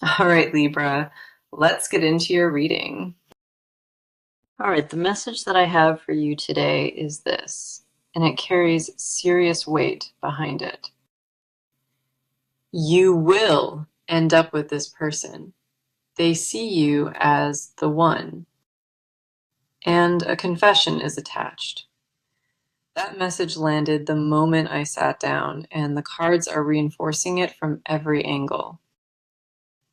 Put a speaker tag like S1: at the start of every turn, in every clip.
S1: All right, Libra, let's get into your reading. All right, the message that I have for you today is this, and it carries serious weight behind it. You will end up with this person. They see you as the one, and a confession is attached. That message landed the moment I sat down, and the cards are reinforcing it from every angle.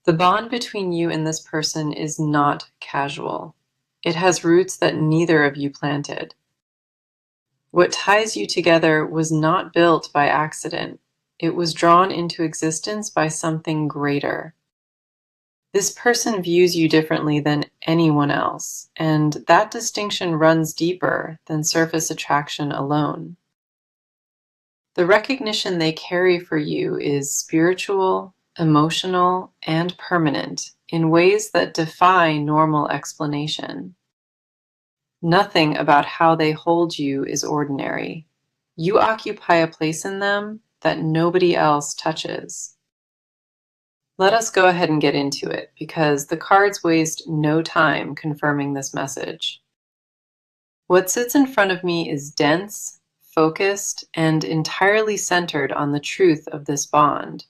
S1: The bond between you and this person is not casual. It has roots that neither of you planted. What ties you together was not built by accident. It was drawn into existence by something greater. This person views you differently than anyone else, and that distinction runs deeper than surface attraction alone. The recognition they carry for you is spiritual, emotional, and permanent in ways that defy normal explanation. Nothing about how they hold you is ordinary. You occupy a place in them that nobody else touches. Let us go ahead and get into it, because the cards waste no time confirming this message. What sits in front of me is dense, focused, and entirely centered on the truth of this bond.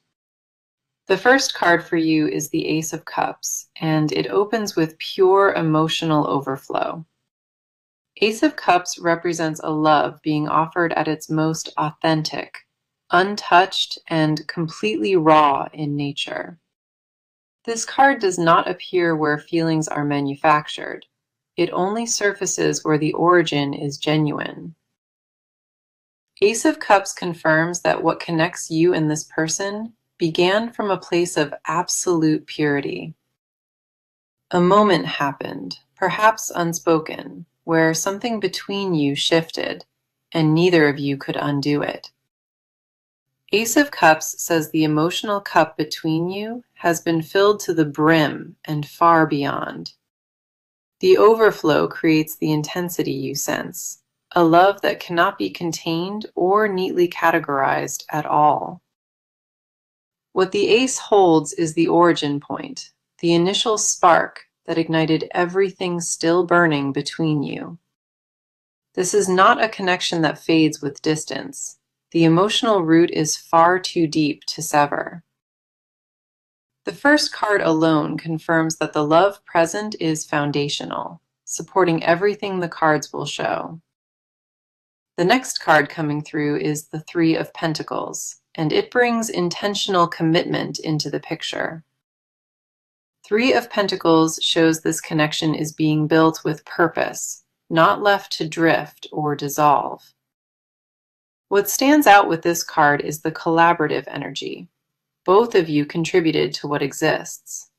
S1: The first card for you is the Ace of Cups, and it opens with pure emotional overflow. Ace of Cups represents a love being offered at its most authentic, untouched, and completely raw in nature. This card does not appear where feelings are manufactured. It only surfaces where the origin is genuine. Ace of Cups confirms that what connects you and this person began from a place of absolute purity. A moment happened, perhaps unspoken, where something between you shifted, and neither of you could undo it. Ace of Cups says the emotional cup between you has been filled to the brim and far beyond. The overflow creates the intensity you sense, a love that cannot be contained or neatly categorized at all. What the ace holds is the origin point, the initial spark that ignited everything still burning between you. This is not a connection that fades with distance. The emotional root is far too deep to sever. The first card alone confirms that the love present is foundational, supporting everything the cards will show. The next card coming through is the Three of Pentacles, and it brings intentional commitment into the picture. Three of Pentacles shows this connection is being built with purpose, not left to drift or dissolve. What stands out with this card is the collaborative energy. Both of you contributed to what exists.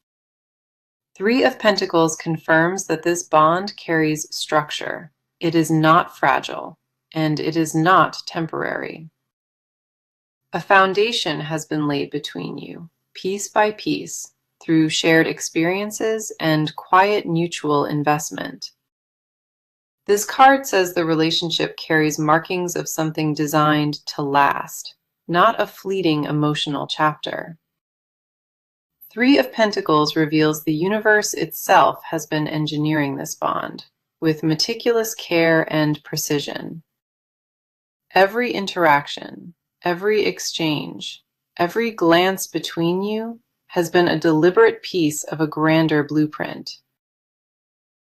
S1: Three of Pentacles confirms that this bond carries structure. It is not fragile, and it is not temporary. A foundation has been laid between you, piece by piece, through shared experiences and quiet mutual investment. This card says the relationship carries markings of something designed to last, not a fleeting emotional chapter. Three of Pentacles reveals the universe itself has been engineering this bond, with meticulous care and precision. Every interaction, every exchange, every glance between you has been a deliberate piece of a grander blueprint.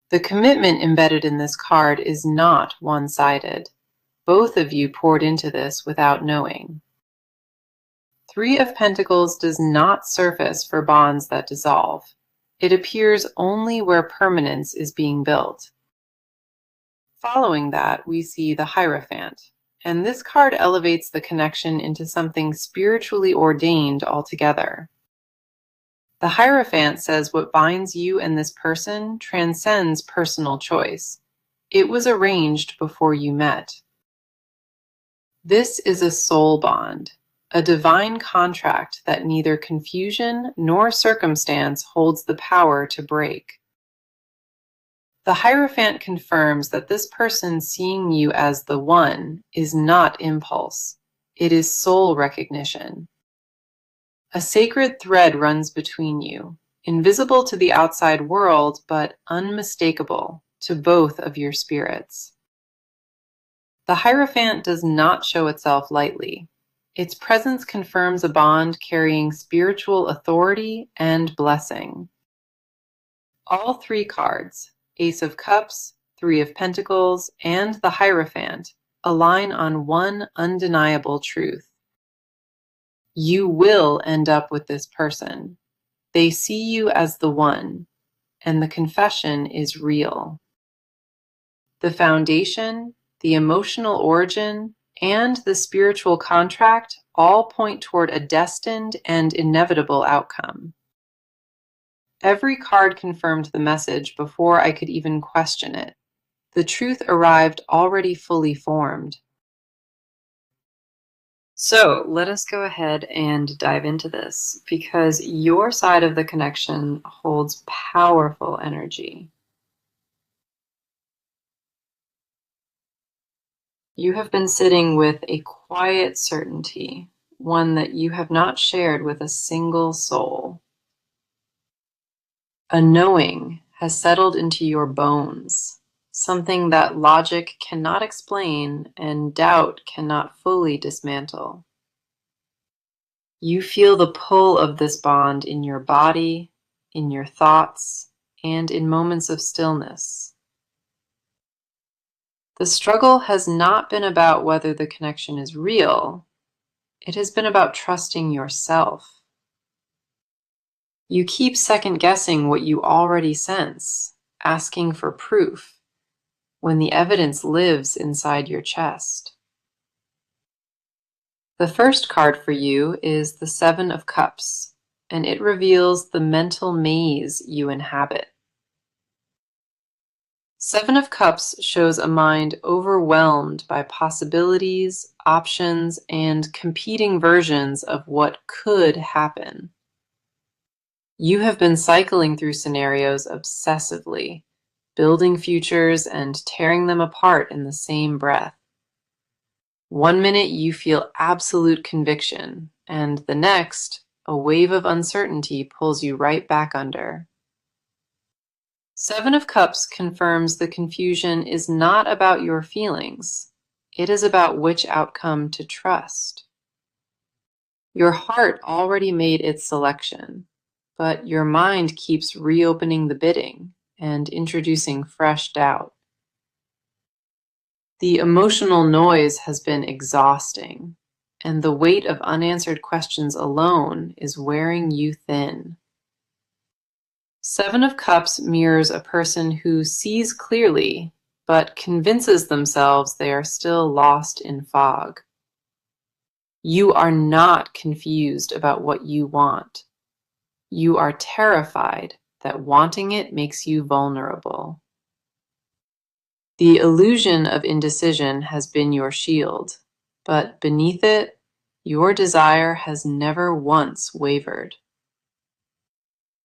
S1: The commitment embedded in this card is not one-sided. Both of you poured into this without knowing. Three of Pentacles does not surface for bonds that dissolve. It appears only where permanence is being built. Following that, we see the Hierophant, and this card elevates the connection into something spiritually ordained altogether. The Hierophant says what binds you and this person transcends personal choice. It was arranged before you met. This is a soul bond, a divine contract that neither confusion nor circumstance holds the power to break. The Hierophant confirms that this person seeing you as the one is not impulse. It is soul recognition. A sacred thread runs between you, invisible to the outside world, but unmistakable to both of your spirits. The Hierophant does not show itself lightly. Its presence confirms a bond carrying spiritual authority and blessing. All three cards, Ace of Cups, Three of Pentacles, and the Hierophant, align on one undeniable truth. You will end up with this person. They see you as the one, and the confession is real. The foundation, the emotional origin, and the spiritual contract all point toward a destined and inevitable outcome. Every card confirmed the message before I could even question it. The truth arrived already fully formed. So let us go ahead and dive into this, because your side of the connection holds powerful energy. You have been sitting with a quiet certainty, one that you have not shared with a single soul. A knowing has settled into your bones, something that logic cannot explain and doubt cannot fully dismantle. You feel the pull of this bond in your body, in your thoughts, and in moments of stillness. The struggle has not been about whether the connection is real. It has been about trusting yourself. You keep second-guessing what you already sense, asking for proof, when the evidence lives inside your chest. The first card for you is the Seven of Cups, and it reveals the mental maze you inhabit. Seven of Cups shows a mind overwhelmed by possibilities, options, and competing versions of what could happen. You have been cycling through scenarios obsessively, building futures and tearing them apart in the same breath. One minute you feel absolute conviction, and the next, a wave of uncertainty pulls you right back under. Seven of Cups confirms the confusion is not about your feelings. It is about which outcome to trust. Your heart already made its selection, but your mind keeps reopening the bidding and introducing fresh doubt. The emotional noise has been exhausting, and the weight of unanswered questions alone is wearing you thin. Seven of Cups mirrors a person who sees clearly, but convinces themselves they are still lost in fog. You are not confused about what you want. You are terrified that wanting it makes you vulnerable. The illusion of indecision has been your shield, but beneath it, your desire has never once wavered.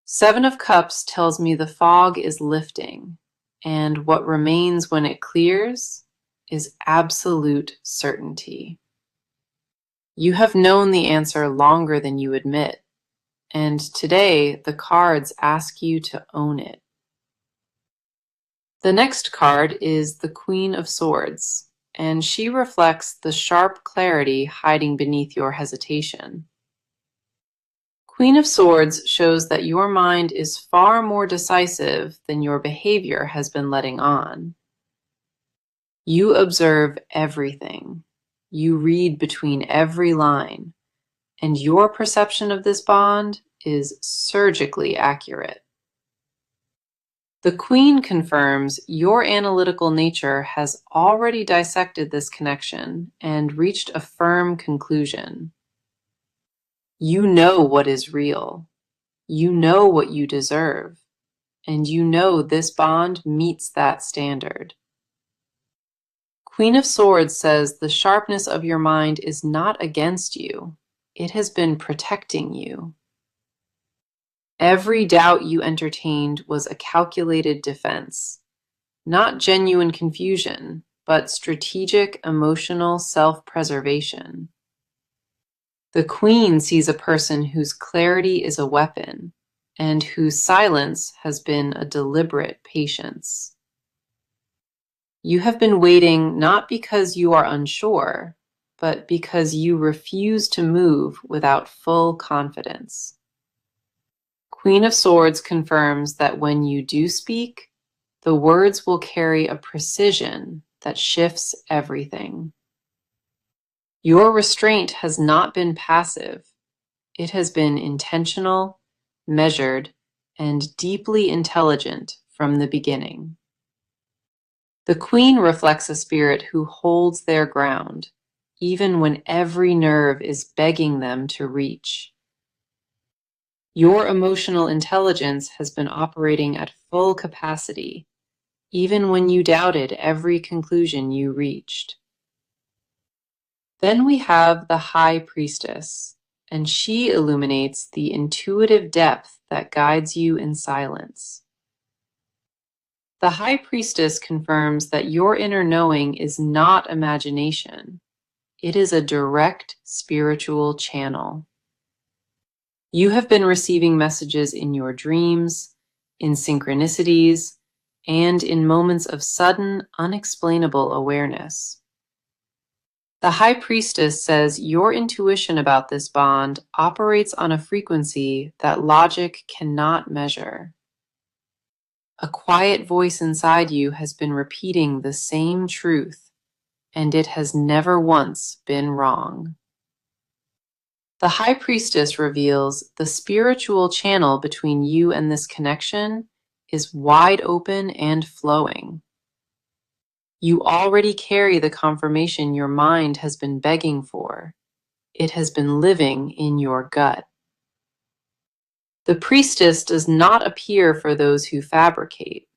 S1: Seven of Cups tells me the fog is lifting, and what remains when it clears is absolute certainty. You have known the answer longer than you admit, and today the cards ask you to own it. The next card is the Queen of Swords, and she reflects the sharp clarity hiding beneath your hesitation. Queen of Swords shows that your mind is far more decisive than your behavior has been letting on. You observe everything. You read between every line, and your perception of this bond is surgically accurate. The Queen confirms your analytical nature has already dissected this connection and reached a firm conclusion. You know what is real. You know what you deserve, and you know this bond meets that standard. Queen of Swords says the sharpness of your mind is not against you. It has been protecting you. Every doubt you entertained was a calculated defense, not genuine confusion, but strategic emotional self-preservation. The Queen sees a person whose clarity is a weapon and whose silence has been a deliberate patience. You have been waiting not because you are unsure, but because you refuse to move without full confidence. Queen of Swords confirms that when you do speak, the words will carry a precision that shifts everything. Your restraint has not been passive. It has been intentional, measured, and deeply intelligent from the beginning. The Queen reflects a spirit who holds their ground, even when every nerve is begging them to reach. Your emotional intelligence has been operating at full capacity, even when you doubted every conclusion you reached. Then we have the High Priestess, and she illuminates the intuitive depth that guides you in silence. The High Priestess confirms that your inner knowing is not imagination. It is a direct spiritual channel. You have been receiving messages in your dreams, in synchronicities, and in moments of sudden, unexplainable awareness. The High Priestess says your intuition about this bond operates on a frequency that logic cannot measure. A quiet voice inside you has been repeating the same truth, and it has never once been wrong. The High Priestess reveals the spiritual channel between you and this connection is wide open and flowing. You already carry the confirmation your mind has been begging for. It has been living in your gut. The Priestess does not appear for those who fabricate.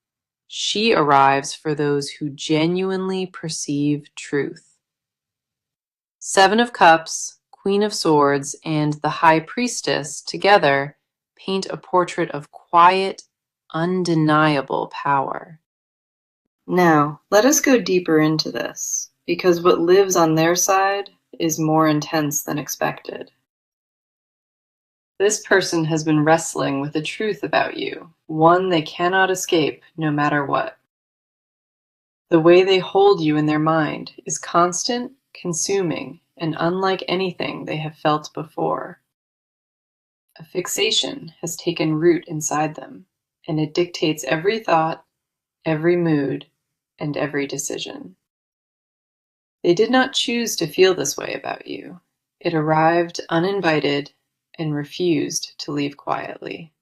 S1: She arrives for those who genuinely perceive truth. Seven of Cups, Queen of Swords, and the High Priestess together paint a portrait of quiet, undeniable power. Now, let us go deeper into this, because what lives on their side is more intense than expected. This person has been wrestling with a truth about you, one they cannot escape no matter what. The way they hold you in their mind is constant, consuming, and unlike anything they have felt before. A fixation has taken root inside them, and it dictates every thought, every mood, and every decision. They did not choose to feel this way about you. It arrived uninvited and refused to leave quietly.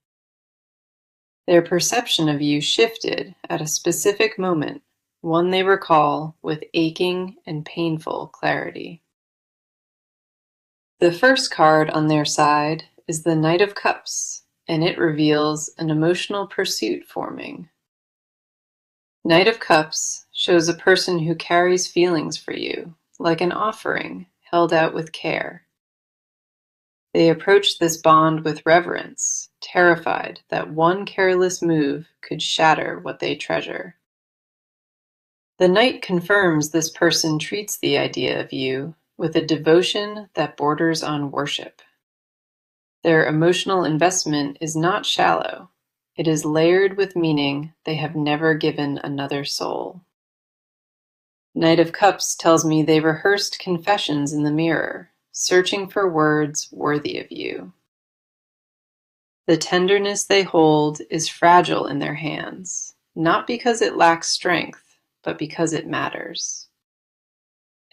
S1: Their perception of you shifted at a specific moment, one they recall with aching and painful clarity. The first card on their side is the Knight of Cups, and it reveals an emotional pursuit forming. Knight of Cups shows a person who carries feelings for you, like an offering held out with care. They approach this bond with reverence, terrified that one careless move could shatter what they treasure. The Knight confirms this person treats the idea of you with a devotion that borders on worship. Their emotional investment is not shallow. It is layered with meaning they have never given another soul. Knight of Cups tells me they rehearsed confessions in the mirror, searching for words worthy of you. The tenderness they hold is fragile in their hands, not because it lacks strength, but because it matters.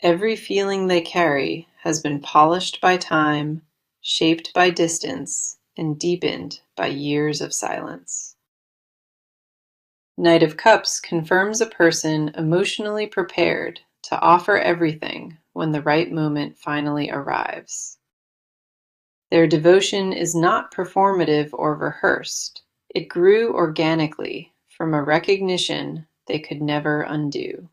S1: Every feeling they carry has been polished by time, shaped by distance, and deepened by years of silence. Knight of Cups confirms a person emotionally prepared to offer everything when the right moment finally arrives. Their devotion is not performative or rehearsed. It grew organically from a recognition they could never undo.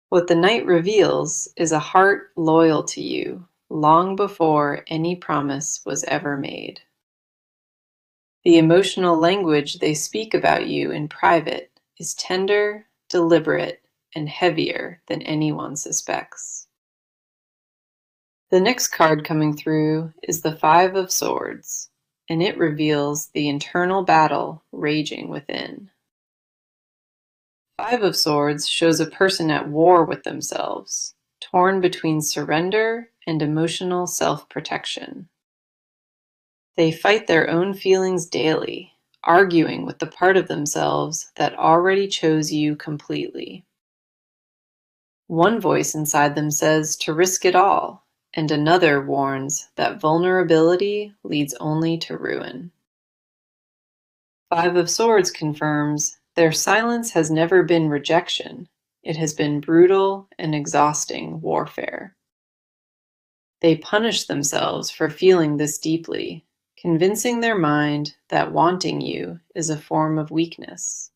S1: What the Knight reveals is a heart loyal to you long before any promise was ever made. The emotional language they speak about you in private is tender, deliberate, and heavier than anyone suspects. The next card coming through is the Five of Swords, and it reveals the internal battle raging within. Five of Swords shows a person at war with themselves, torn between surrender and emotional self-protection. They fight their own feelings daily, arguing with the part of themselves that already chose you completely. One voice inside them says to risk it all, and another warns that vulnerability leads only to ruin. Five of Swords confirms their silence has never been rejection. It has been brutal and exhausting warfare. They punish themselves for feeling this deeply, convincing their mind that wanting you is a form of weakness.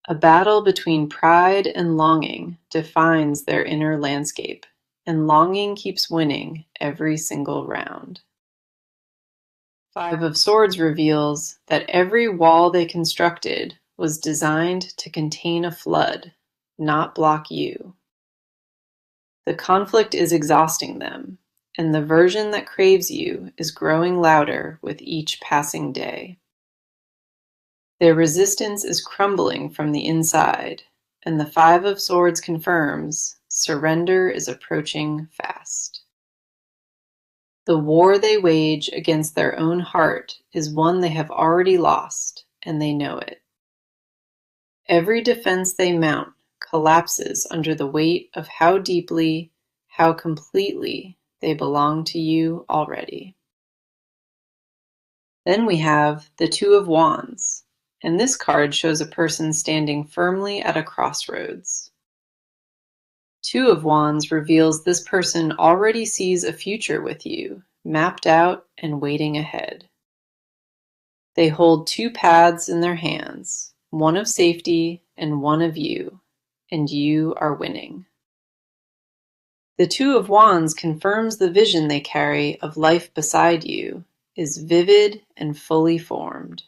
S1: A battle between pride and longing defines their inner landscape, and longing keeps winning every single round. Five of Swords reveals that every wall they constructed was designed to contain a flood, not block you. The conflict is exhausting them, and the version that craves you is growing louder with each passing day. Their resistance is crumbling from the inside, and the Five of Swords confirms surrender is approaching fast. The war they wage against their own heart is one they have already lost, and they know it. Every defense they mount collapses under the weight of how deeply, how completely they belong to you already. Then we have the Two of Wands, and this card shows a person standing firmly at a crossroads. Two of Wands reveals this person already sees a future with you, mapped out and waiting ahead. They hold two paths in their hands, one of safety and one of you, and you are winning. The Two of Wands confirms the vision they carry of life beside you is vivid and fully formed.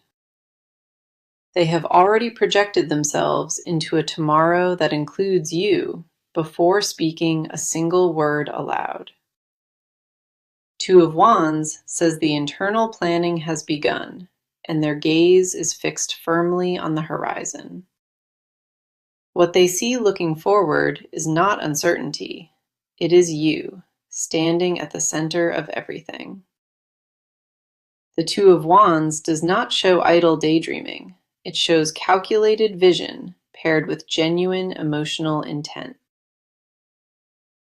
S1: They have already projected themselves into a tomorrow that includes you before speaking a single word aloud. Two of Wands says the internal planning has begun, and their gaze is fixed firmly on the horizon. What they see looking forward is not uncertainty. It is you, standing at the center of everything. The Two of Wands does not show idle daydreaming. It shows calculated vision paired with genuine emotional intent.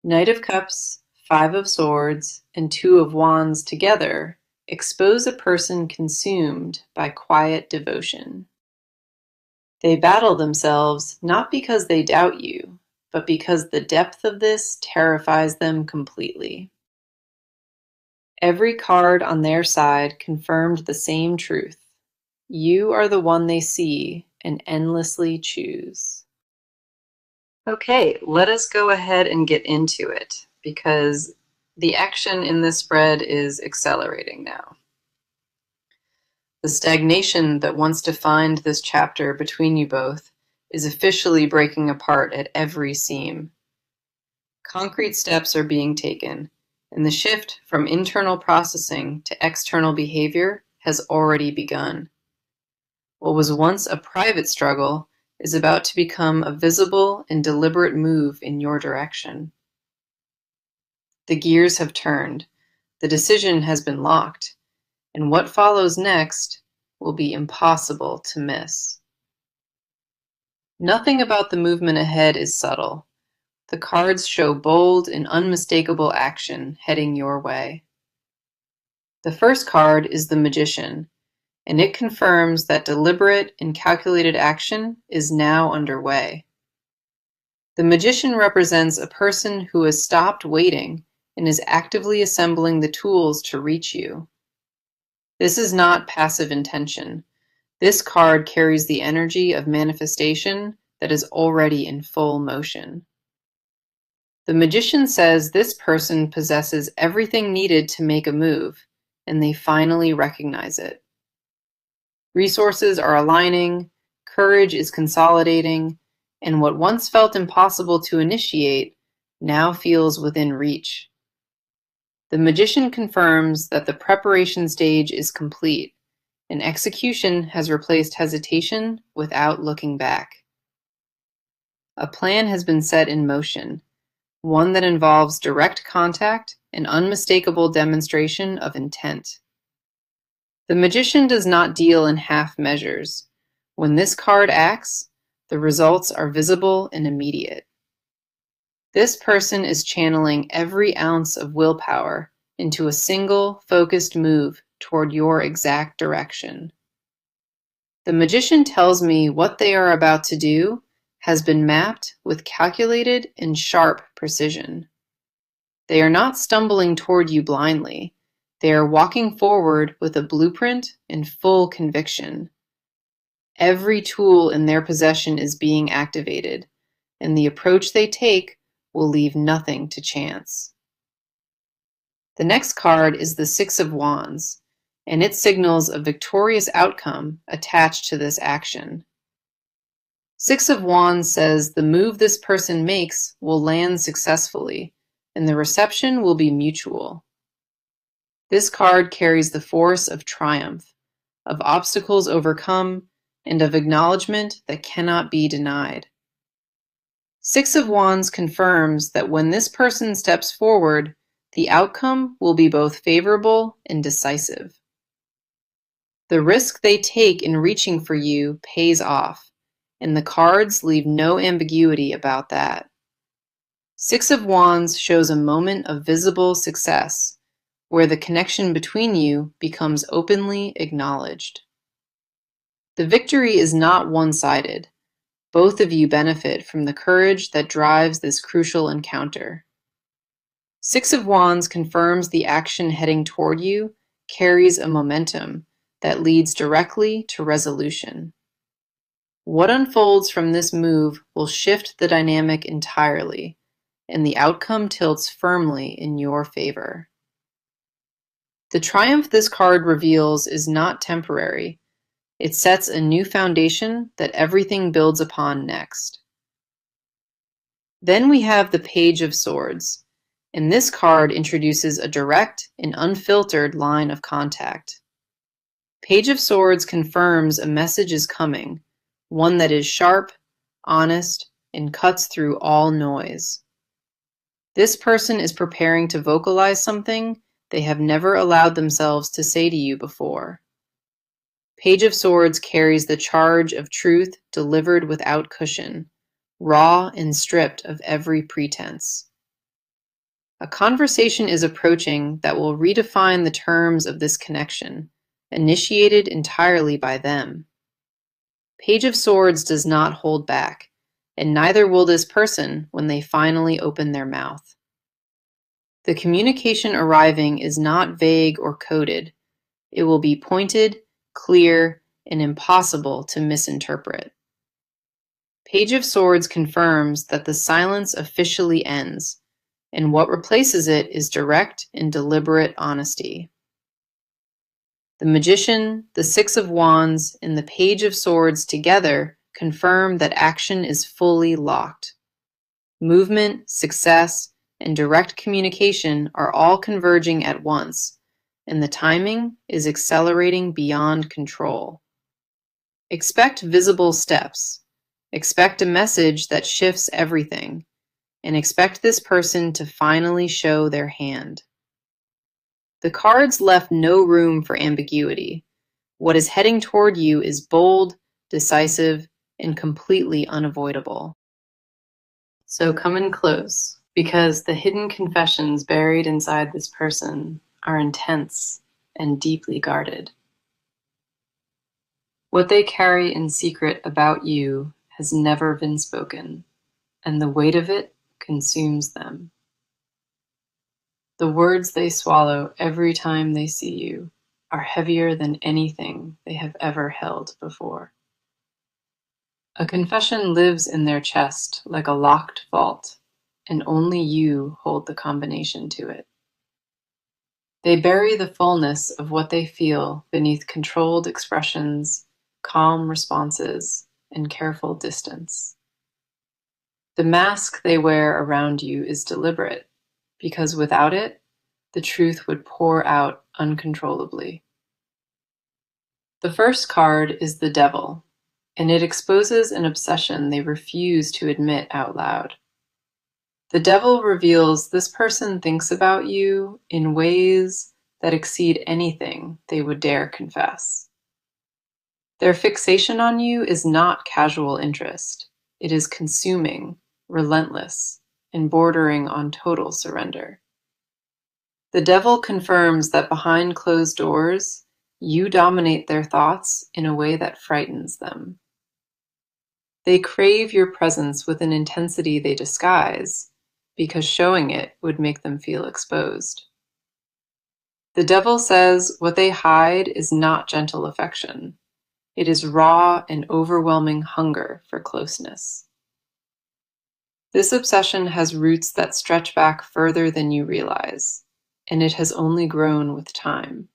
S1: Knight of Cups, Five of Swords, and Two of Wands together expose a person consumed by quiet devotion. They battle themselves not because they doubt you, but because the depth of this terrifies them completely. Every card on their side confirmed the same truth. You are the one they see and endlessly choose. Okay, let us go ahead and get into it, because the action in this spread is accelerating now. The stagnation that once defined this chapter between you both is officially breaking apart at every seam. Concrete steps are being taken, and the shift from internal processing to external behavior has already begun. What was once a private struggle is about to become a visible and deliberate move in your direction. The gears have turned, the decision has been locked, and what follows next will be impossible to miss. Nothing about the movement ahead is subtle. The cards show bold and unmistakable action heading your way. The first card is the Magician, and it confirms that deliberate and calculated action is now underway. The Magician represents a person who has stopped waiting and is actively assembling the tools to reach you. This is not passive intention. This card carries the energy of manifestation that is already in full motion. The Magician says this person possesses everything needed to make a move, and they finally recognize it. Resources are aligning, courage is consolidating, and what once felt impossible to initiate now feels within reach. The magician confirms that the preparation stage is complete, and execution has replaced hesitation without looking back. A plan has been set in motion, one that involves direct contact and unmistakable demonstration of intent. The magician does not deal in half measures. When this card acts, the results are visible and immediate. This person is channeling every ounce of willpower into a single, focused move toward your exact direction. The magician tells me what they are about to do has been mapped with calculated and sharp precision. They are not stumbling toward you blindly. They are walking forward with a blueprint and full conviction. Every tool in their possession is being activated, and the approach they take will leave nothing to chance. The next card is the Six of Wands, and it signals a victorious outcome attached to this action. Six of Wands says the move this person makes will land successfully, and the reception will be mutual. This card carries the force of triumph, of obstacles overcome, and of acknowledgement that cannot be denied. Six of Wands confirms that when this person steps forward, the outcome will be both favorable and decisive. The risk they take in reaching for you pays off, and the cards leave no ambiguity about that. Six of Wands shows a moment of visible success, where the connection between you becomes openly acknowledged. The victory is not one-sided. Both of you benefit from the courage that drives this crucial encounter. Six of Wands confirms the action heading toward you carries a momentum that leads directly to resolution. What unfolds from this move will shift the dynamic entirely, and the outcome tilts firmly in your favor. The triumph this card reveals is not temporary. It sets a new foundation that everything builds upon next. Then we have the Page of Swords, and this card introduces a direct and unfiltered line of contact. Page of Swords confirms a message is coming, one that is sharp, honest, and cuts through all noise. This person is preparing to vocalize something they have never allowed themselves to say to you before. Page of Swords carries the charge of truth delivered without cushion, raw and stripped of every pretense. A conversation is approaching that will redefine the terms of this connection, initiated entirely by them. Page of Swords does not hold back, and neither will this person when they finally open their mouth. The communication arriving is not vague or coded. It will be pointed, clear, and impossible to misinterpret. Page of Swords confirms that the silence officially ends, and what replaces it is direct and deliberate honesty. The Magician, the Six of Wands, and the Page of Swords together confirm that action is fully locked. Movement, success, and direct communication are all converging at once, and the timing is accelerating beyond control. Expect visible steps. Expect a message that shifts everything, and expect this person to finally show their hand. The cards left no room for ambiguity. What is heading toward you is bold, decisive, and completely unavoidable. So come in close, because the hidden confessions buried inside this person are intense and deeply guarded. What they carry in secret about you has never been spoken, and the weight of it consumes them. The words they swallow every time they see you are heavier than anything they have ever held before. A confession lives in their chest like a locked vault, and only you hold the combination to it. They bury the fullness of what they feel beneath controlled expressions, calm responses, and careful distance. The mask they wear around you is deliberate, because without it, the truth would pour out uncontrollably. The first card is the Devil, and it exposes an obsession they refuse to admit out loud. The Devil reveals this person thinks about you in ways that exceed anything they would dare confess. Their fixation on you is not casual interest. It is consuming, relentless, and bordering on total surrender. The Devil confirms that behind closed doors, you dominate their thoughts in a way that frightens them. They crave your presence with an intensity they disguise, because showing it would make them feel exposed. The Devil says what they hide is not gentle affection. It is raw and overwhelming hunger for closeness. This obsession has roots that stretch back further than you realize, and it has only grown with time.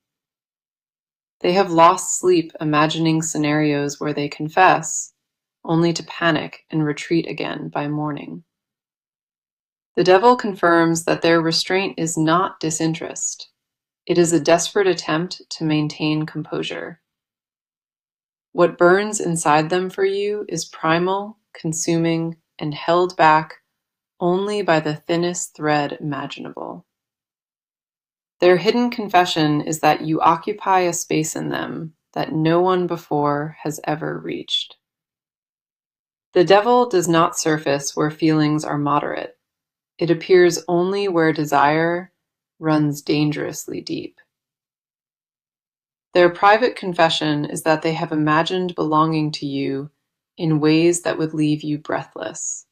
S1: They have lost sleep imagining scenarios where they confess, only to panic and retreat again by morning. The Devil confirms that their restraint is not disinterest. It is a desperate attempt to maintain composure. What burns inside them for you is primal, consuming, and held back only by the thinnest thread imaginable. Their hidden confession is that you occupy a space in them that no one before has ever reached. The Devil does not surface where feelings are moderate. It appears only where desire runs dangerously deep. Their private confession is that they have imagined belonging to you in ways that would leave you breathless.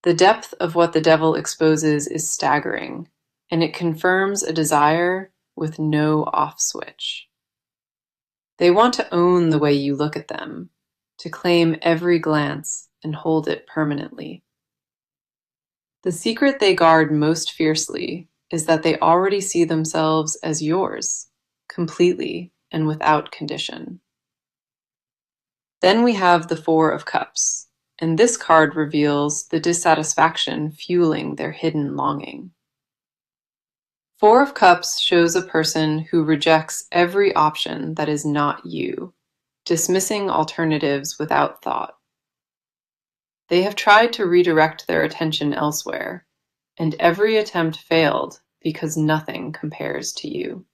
S1: The depth of what the Devil exposes is staggering, and it confirms a desire with no off switch. They want to own the way you look at them, to claim every glance and hold it permanently. The secret they guard most fiercely is that they already see themselves as yours, completely and without condition. Then we have the Four of Cups, and this card reveals the dissatisfaction fueling their hidden longing. Four of Cups shows a person who rejects every option that is not you, dismissing alternatives without thought. They have tried to redirect their attention elsewhere, and every attempt failed because nothing compares to you.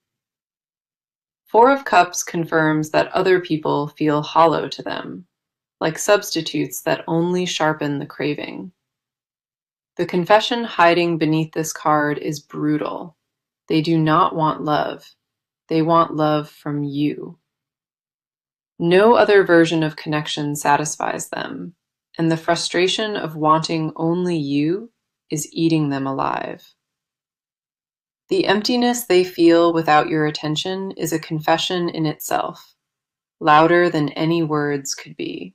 S1: Four of Cups confirms that other people feel hollow to them, like substitutes that only sharpen the craving. The confession hiding beneath this card is brutal. They do not want love. They want love from you. No other version of connection satisfies them, and the frustration of wanting only you is eating them alive. The emptiness they feel without your attention is a confession in itself, louder than any words could be.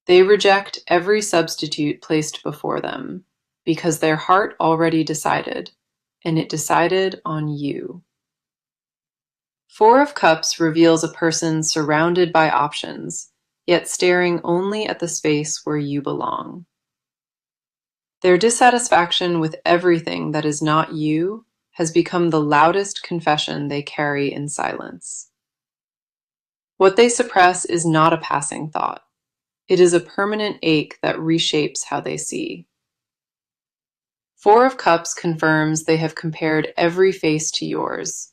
S1: They reject every substitute placed before them, because their heart already decided, and it decided on you. Four of Cups reveals a person surrounded by options, yet staring only at the space where you belong. Their dissatisfaction with everything that is not you has become the loudest confession they carry in silence. What they suppress is not a passing thought. It is a permanent ache that reshapes how they see. Four of Cups confirms they have compared every face to yours,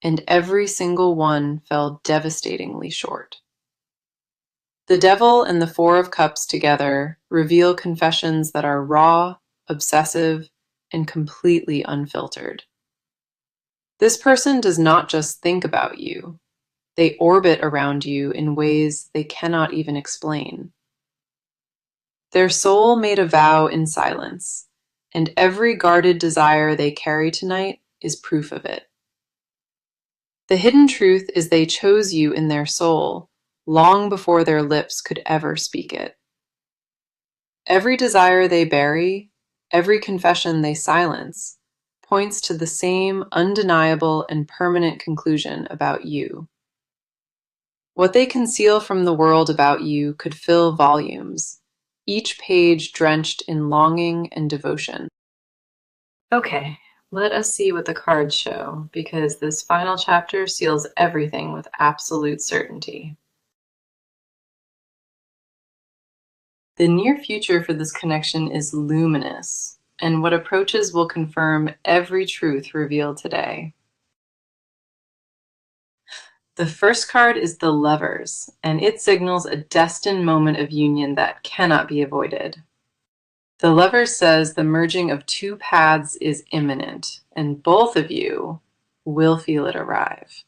S1: and every single one fell devastatingly short. The Devil and the Four of Cups together reveal confessions that are raw, obsessive, and completely unfiltered. This person does not just think about you. They orbit around you in ways they cannot even explain. Their soul made a vow in silence, and every guarded desire they carry tonight is proof of it. The hidden truth is they chose you in their soul long before their lips could ever speak it. Every desire they bury, every confession they silence, points to the same undeniable and permanent conclusion about you. What they conceal from the world about you could fill volumes, each page drenched in longing and devotion.
S2: Okay,
S1: Let us see what the cards show, because this final chapter seals everything with absolute certainty. The near future for this connection is luminous, and what approaches will confirm every truth revealed today. The first card is the Lovers, and it signals a destined moment of union that cannot be avoided. The Lovers says the merging of two paths is imminent, and both of you will feel it arrive.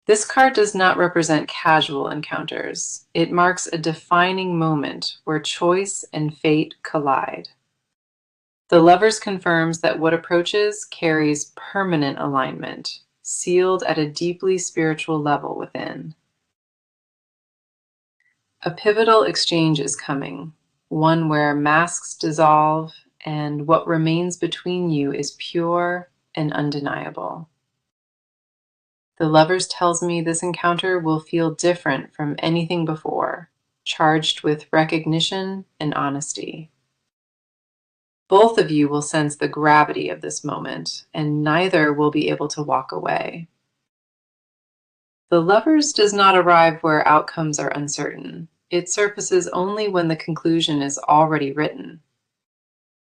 S1: This card does not represent casual encounters. It marks a defining moment where choice and fate collide. The Lovers confirms that what approaches carries permanent alignment, sealed at a deeply spiritual level within. A pivotal exchange is coming, one where masks dissolve and what remains between you is pure and undeniable. The Lovers tells me this encounter will feel different from anything before, charged with recognition and honesty. Both of you will sense the gravity of this moment, and neither will be able to walk away. The Lovers does not arrive where outcomes are uncertain. It surfaces only when the conclusion is already written.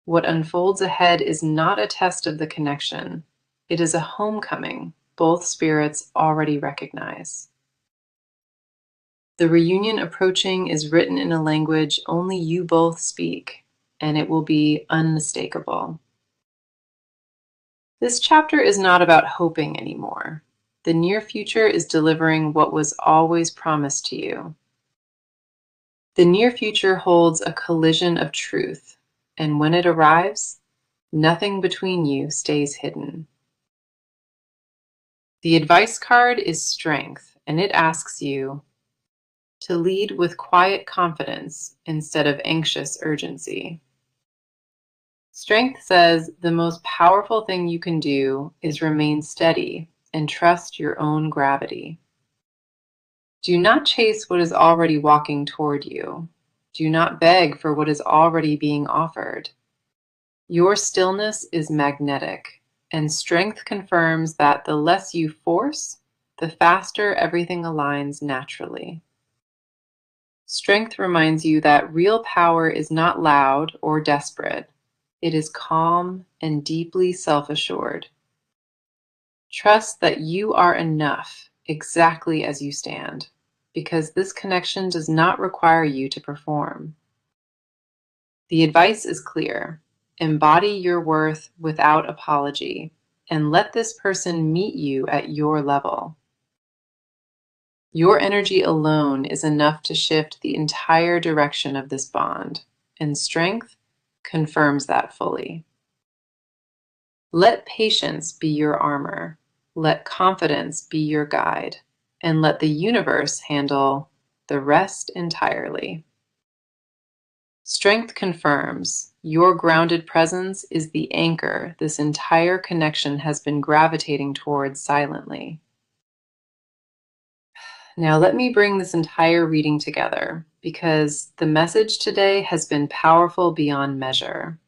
S1: What unfolds ahead is not a test of the connection. It is a homecoming both spirits already recognize. The reunion approaching is written in a language only you both speak, and it will be unmistakable. This chapter is not about hoping anymore. The near future is delivering what was always promised to you. The near future holds a collision of truth, and when it arrives, nothing between you stays hidden. The advice card is Strength, and it asks you to lead with quiet confidence instead of anxious urgency. Strength says the most powerful thing you can do is remain steady and trust your own gravity. Do not chase what is already walking toward you. Do not beg for what is already being offered. Your stillness is magnetic, and strength confirms that the less you force, the faster everything aligns naturally. Strength reminds you that real power is not loud or desperate. It is calm and deeply self-assured. Trust that you are enough exactly as you stand, because this connection does not require you to perform. The advice is clear. Embody your worth without apology, and let this person meet you at your level. Your energy alone is enough to shift the entire direction of this bond, and strength confirms that fully. Let patience be your armor, let confidence be your guide, and let the universe handle the rest entirely. Strength confirms your grounded presence is the anchor this entire connection has been gravitating towards silently. Now let me bring this entire reading together, because the message today has been powerful beyond measure.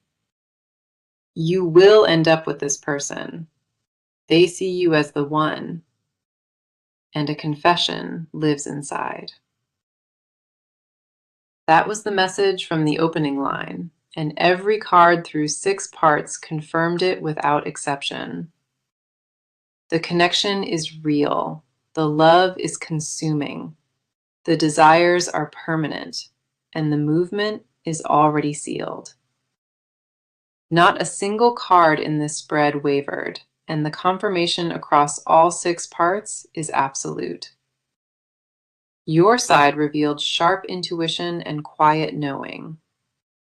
S1: You will end up with this person. They see you as the one, and a confession lives inside. That was the message from the opening line, and every card through 6 parts confirmed it without exception. The connection is real. The love is consuming. The desires are permanent, and the movement is already sealed. Not a single card in this spread wavered, and the confirmation across all 6 parts is absolute. Your side revealed sharp intuition and quiet knowing.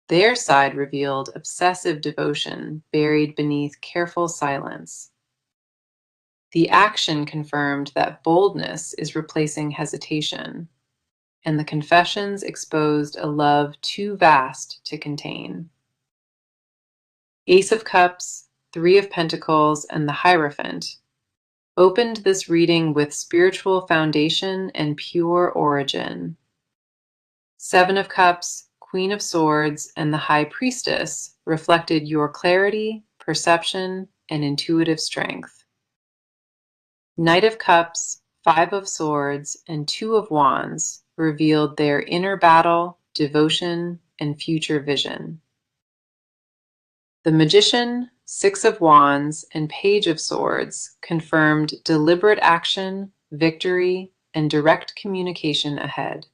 S1: Their side revealed obsessive devotion buried beneath careful silence. The action confirmed that boldness is replacing hesitation, and the confessions exposed a love too vast to contain. Ace of Cups, 3 of Pentacles, and the Hierophant opened this reading with spiritual foundation and pure origin. 7 of Cups, Queen of Swords, and the High Priestess reflected your clarity, perception, and intuitive strength. Knight of Cups, Five of Swords, and Two of Wands revealed their inner battle, devotion, and future vision. The Magician, Six of Wands, and Page of Swords confirmed deliberate action, victory, and direct communication ahead.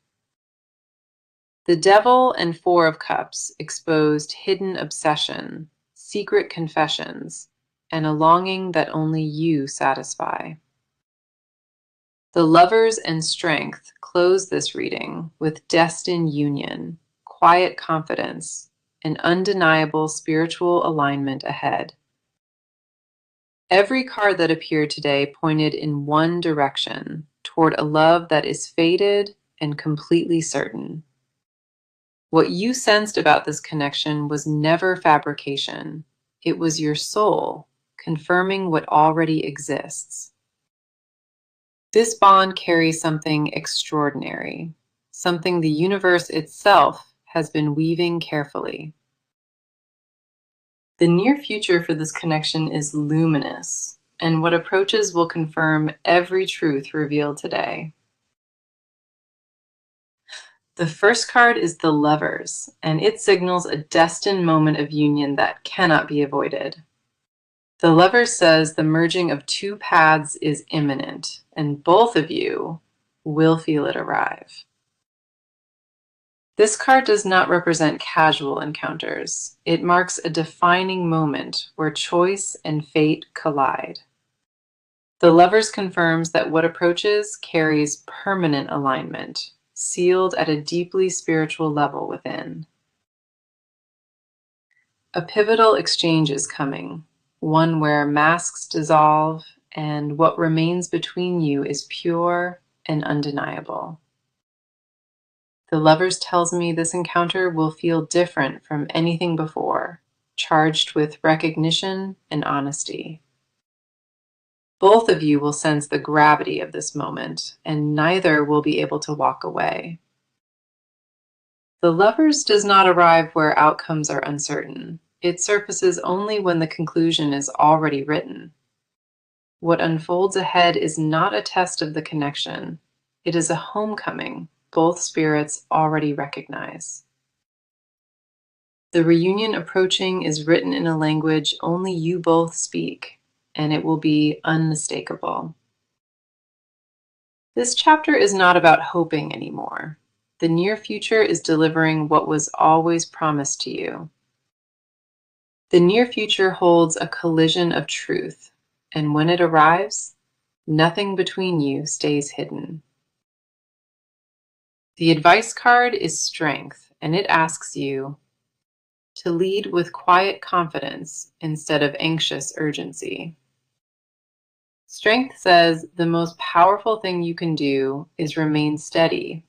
S1: The Devil and Four of Cups exposed hidden obsession, secret confessions, and a longing that only you satisfy. The Lovers and Strength close this reading with destined union, quiet confidence, and undeniable spiritual alignment ahead. Every card that appeared today pointed in one direction, toward a love that is fated and completely certain. What you sensed about this connection was never fabrication. It was your soul confirming what already exists. This bond carries something extraordinary, something the universe itself has been weaving carefully. The near future for this connection is luminous, and what approaches will confirm every truth revealed today. The first card is the Lovers, and it signals a destined moment of union that cannot be avoided. The Lovers says the merging of two paths is imminent, and both of you will feel it arrive. This card does not represent casual encounters. It marks a defining moment where choice and fate collide. The Lovers confirms that what approaches carries permanent alignment, sealed at a deeply spiritual level within. A pivotal exchange is coming, one where masks dissolve and what remains between you is pure and undeniable. The Lovers tells me this encounter will feel different from anything before, charged with recognition and honesty. Both of you will sense the gravity of this moment, and neither will be able to walk away. The Lovers does not arrive where outcomes are uncertain. It surfaces only when the conclusion is already written. What unfolds ahead is not a test of the connection. It is a homecoming both spirits already recognize. The reunion approaching is written in a language only you both speak, and it will be unmistakable. This chapter is not about hoping anymore. The near future is delivering what was always promised to you. The near future holds a collision of truth, and when it arrives, nothing between you stays hidden. The advice card is Strength, and it asks you to lead with quiet confidence instead of anxious urgency. Strength says the most powerful thing you can do is remain steady